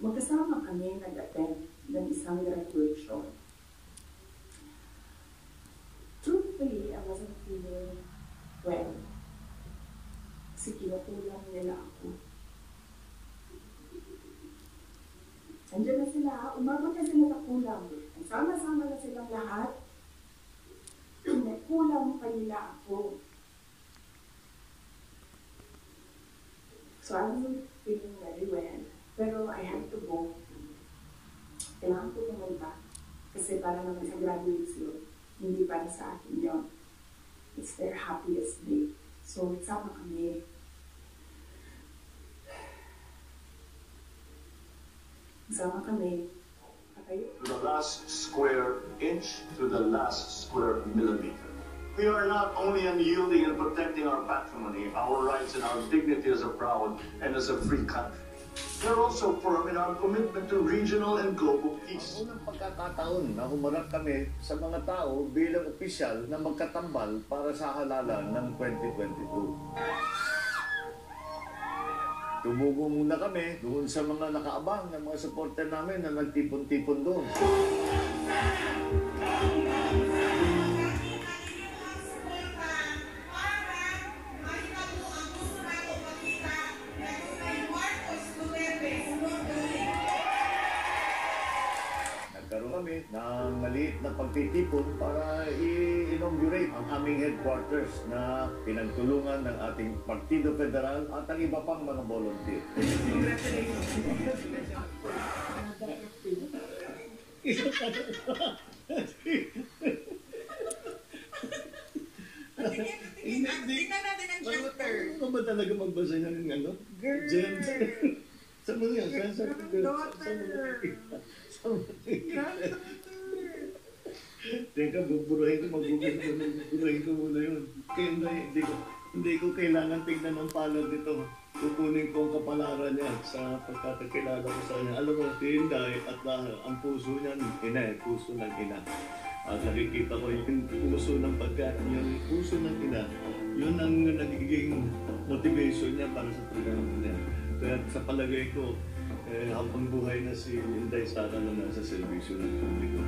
magkasama kami nag-attend ng isang graduation. Truthfully, I wasn't feeling well. Kasi kinukulang nila ako. Andiyan na sila, umabot na sila sa kulang. Sama-sama na silang lahat. Kulang pa nila ako. So I wasn't feeling very well. Pero I had to go. Kailangan ko pumunta. Kasi para naman sa graduation, hindi para sa akin yun. It's their happiest day. So, sama kami. Sama kami. To the last square inch, to the last square millimeter. We are not only unyielding in protecting our patrimony, our rights and our dignity as a proud and as a free country. We're also firm in our commitment to regional and global peace. Unang pagkakataon na humarap kami sa mga tao bilang opisyal na magkatambal para sa halalan ng 2022. Tumugo muna kami doon sa mga nakaabang ng mga supporter namin na nagtipon-tipon doon. Nagkaroon kami ng maliit na pagtitipon para i-inaugurate ang aming headquarters na pinagtulungan ng ating Partido Federal at ang iba pang mga volunteer. Tingnan natin ang chapter. Ano ba talaga magbasa niya ng ano? Girl. Sa mga yan? Daughter. Teka, buburahin ko muna yun. Kaya hindi ko kailangan tignan ng palad nito. Kukunin ko ang kapalaran niya sa pagkakakilala ko sa kanya. Alam mo, si Inday at ang puso niya, puso ng ina. At nakikita ko yung puso ng yung puso ng ina, yun ang nagiging motivation niya para sa programa niya. Kaya sa palagay ko, habang buhay na si Inday Sara na nasa servisyo ng publiko.